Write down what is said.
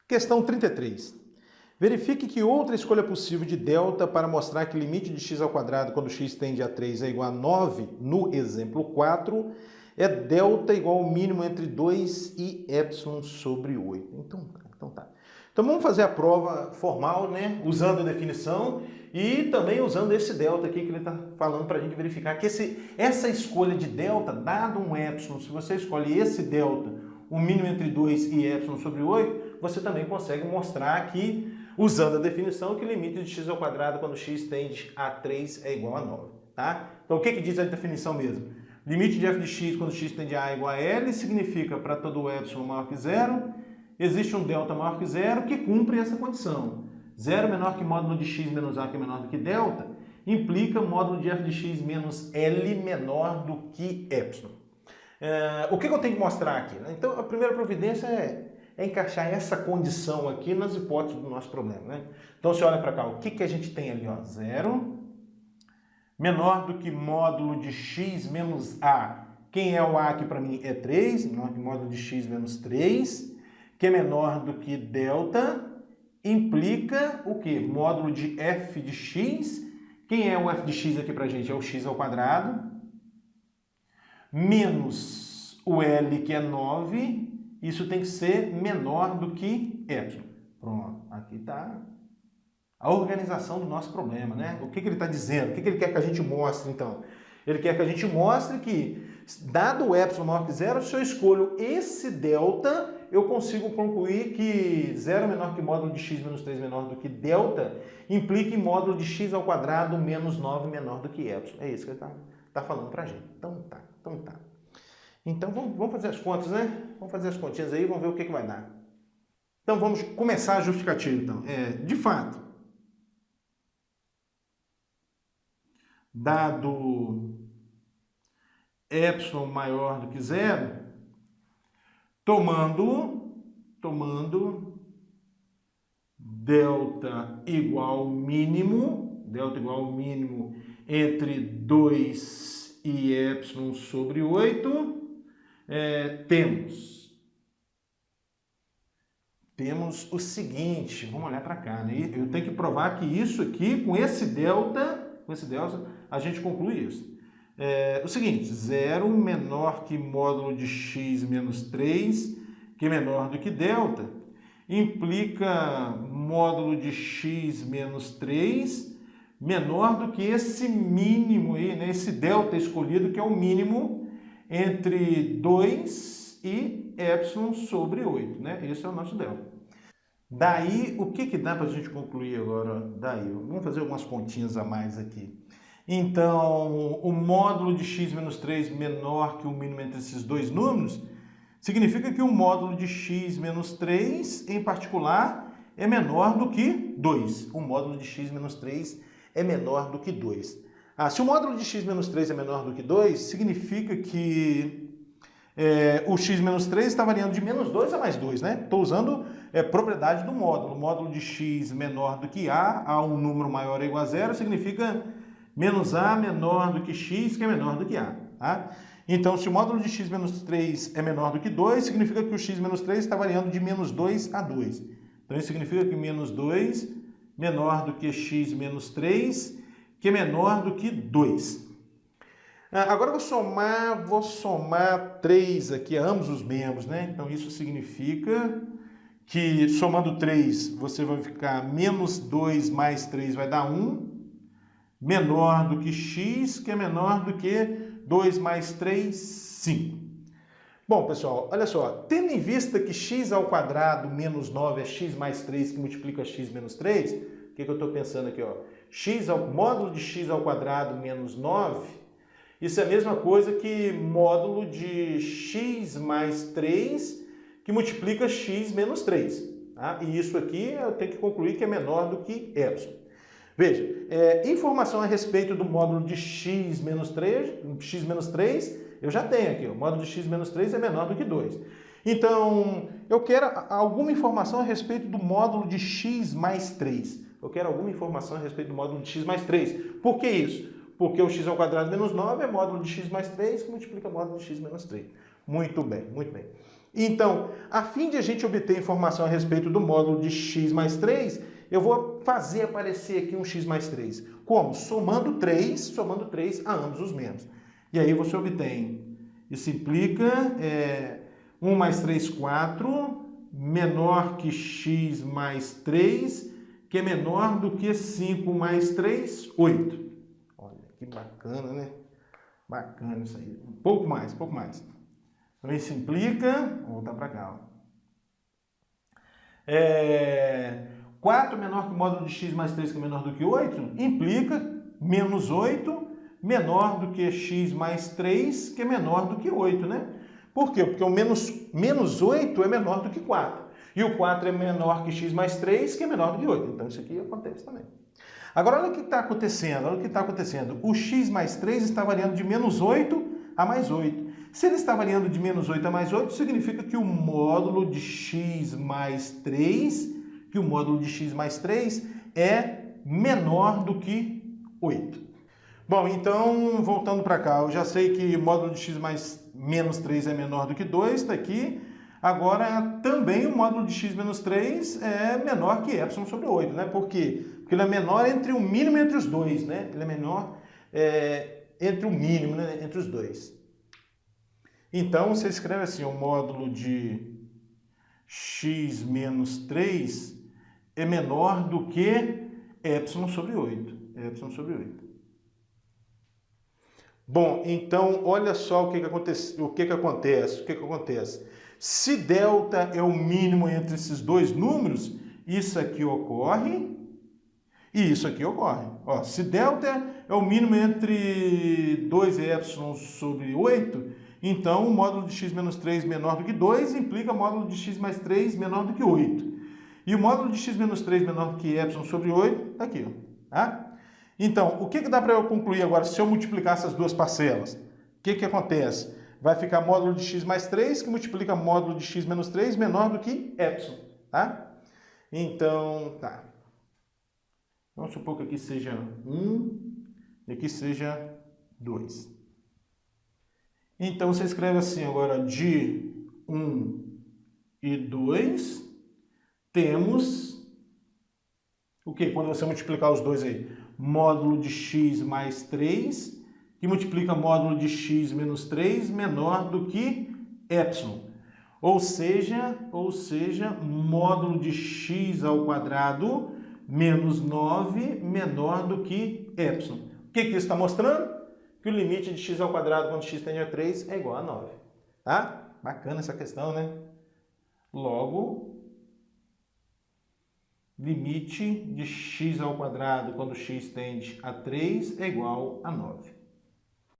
Questão 33. Verifique que outra escolha possível de delta para mostrar que o limite de x ao quadrado quando x tende a 3 é igual a 9, no exemplo 4, é delta igual ao mínimo entre 2 e epsilon sobre 8. Então tá. Então vamos fazer a prova formal, né? Usando a definição e também usando esse delta aqui que ele está falando para a gente verificar que essa escolha de delta, dado um epsilon, se você escolhe esse delta, o mínimo entre 2 e epsilon sobre 8, você também consegue mostrar que, usando a definição, que o limite de x ao quadrado quando x tende a 3 é igual a 9. Tá? Então o que diz a definição mesmo? Limite de f de x quando x tende a igual a L significa para todo epsilon maior que zero, existe um delta maior que zero que cumpre essa condição. Zero menor que módulo de x menos a, que é menor do que delta, implica módulo de f de x menos L menor do que epsilon. O que eu tenho que mostrar aqui? Então, a primeira providência é encaixar essa condição aqui nas hipóteses do nosso problema. Né? Então, você olha para cá, o que a gente tem ali? Ó? Zero menor do que módulo de x menos a. Quem é o a aqui para mim é 3, menor que módulo de x menos 3, que é menor do que delta, implica o quê? Módulo de f de x. Quem é o f de x aqui para a gente? É o x ao quadrado, menos o L, que é 9, isso tem que ser menor do que epsilon. Pronto, aqui está a organização do nosso problema, né? O que ele está dizendo? O que ele quer que a gente mostre, então? Ele quer que a gente mostre que, dado o epsilon maior que zero, se eu escolho esse delta, eu consigo concluir que zero menor que módulo de x menos 3 menor do que delta implica em módulo de x ao quadrado menos 9 menor do que epsilon. É isso que ele está falando para a gente. Então tá. Então vamos fazer as contas, né? Vamos fazer as continhas aí, vamos ver o que vai dar. Então vamos começar a justificativa, então. De fato, dado epsilon maior do que zero, tomando delta igual ao mínimo entre 2 e epsilon sobre 8, temos o seguinte, vamos olhar para cá, né? Eu tenho que provar que isso aqui, com esse delta, a gente conclui isso. O seguinte, 0 menor que módulo de x menos 3, que é menor do que delta, implica módulo de x menos 3 menor do que esse mínimo aí, né? Esse delta escolhido, que é o mínimo entre 2 e epsilon sobre 8, né? Esse é o nosso delta. Daí, o que dá para a gente concluir agora? Daí, vamos fazer algumas continhas a mais aqui. Então, o módulo de x menos 3 menor que o mínimo entre esses dois números, significa que o módulo de x menos 3, em particular, é menor do que 2. O módulo de x menos 3 é menor do que 2. Se o módulo de x menos 3 é menor do que 2, significa que o x menos 3 está variando de menos 2 a mais 2, né? Estou usando propriedade do módulo. O módulo de x menor do que a um número maior ou igual a zero, significa menos a menor do que x, que é menor do que a. Tá? Então, se o módulo de x menos 3 é menor do que 2, significa que o x menos 3 está variando de menos 2 a 2. Então, isso significa que menos 2 menor do que x menos 3, que é menor do que 2. Agora eu vou somar 3 aqui a ambos os membros, né? Então, isso significa que, somando 3, você vai ficar menos 2 mais 3 vai dar 1, menor do que x, que é menor do que 2 mais 3, 5. Bom, pessoal, olha só, tendo em vista que x ao quadrado menos 9 é x mais 3 que multiplica x menos 3, o que eu estou pensando aqui? Ó? Módulo de x ao quadrado menos 9, isso é a mesma coisa que módulo de x mais 3 que multiplica x menos 3. Tá? E isso aqui eu tenho que concluir que é menor do que epsilon. Veja, informação a respeito do módulo de x menos 3, eu já tenho aqui. O módulo de x menos 3 é menor do que 2. Então, eu quero alguma informação a respeito do módulo de x mais 3. Eu quero alguma informação a respeito do módulo de x mais 3. Por que isso? Porque o x ao quadrado menos 9 é módulo de x mais 3 que multiplica módulo de x menos 3. Muito bem, muito bem. Então, a fim de a gente obter informação a respeito do módulo de x mais 3, eu vou fazer aparecer aqui um x mais 3. Como? Somando 3 a ambos os membros. E aí você obtém, isso implica 1 mais 3, 4, menor que x mais 3, que é menor do que 5 mais 3, 8. Olha, que bacana, né? Bacana isso aí. Um pouco mais, um pouco mais. Então, isso implica... Vou voltar para cá. 4 menor que o módulo de x mais 3, que é menor do que 8, implica menos 8 menor do que x mais 3, que é menor do que 8, né? Por quê? Porque o menos 8 é menor do que 4. E o 4 é menor que x mais 3, que é menor do que 8. Então, isso aqui acontece também. Agora, olha o que está acontecendo. Olha o que está acontecendo. O x mais 3 está variando de menos 8 a mais 8. Se ele está variando de menos 8 a mais 8, significa que o módulo de x mais 3, é menor do que 8. Bom, então, voltando para cá, eu já sei que o módulo de x mais menos 3 é menor do que 2, está aqui. Agora, também o módulo de x menos 3 é menor que epsilon sobre 8, né? Por quê? Porque ele é menor entre o mínimo entre os dois, né? Ele é menor entre o mínimo, né? Entre os dois. Então, você escreve assim, o módulo de x menos 3 é menor do que epsilon sobre 8. Epsilon sobre 8. Bom, então, olha só o que acontece. Se delta é o mínimo entre esses dois números, isso aqui ocorre e isso aqui ocorre. Ó, se delta é o mínimo entre 2 epsilon sobre 8, então o módulo de x menos 3 menor do que 2 implica o módulo de x mais 3 menor do que 8. E o módulo de x menos 3 menor do que epsilon sobre 8 está aqui. Ó, tá? Então, o que dá para eu concluir agora se eu multiplicar essas duas parcelas? O que acontece? Vai ficar módulo de x mais 3, que multiplica módulo de x menos 3 menor do que epsilon. Tá? Então, tá. Vamos supor que aqui seja 1 e aqui seja 2. Então, você escreve assim agora, de 1 e 2, temos o quê? Quando você multiplicar os dois aí? Módulo de x mais 3, que multiplica módulo de x menos 3 menor do que epsilon. Ou seja, módulo de x ao quadrado menos 9 menor do que epsilon. O que isso está mostrando? Que o limite de x ao quadrado quando x tende a 3 é igual a 9. Tá? Bacana essa questão, né? Logo, limite de x ao quadrado quando x tende a 3 é igual a 9.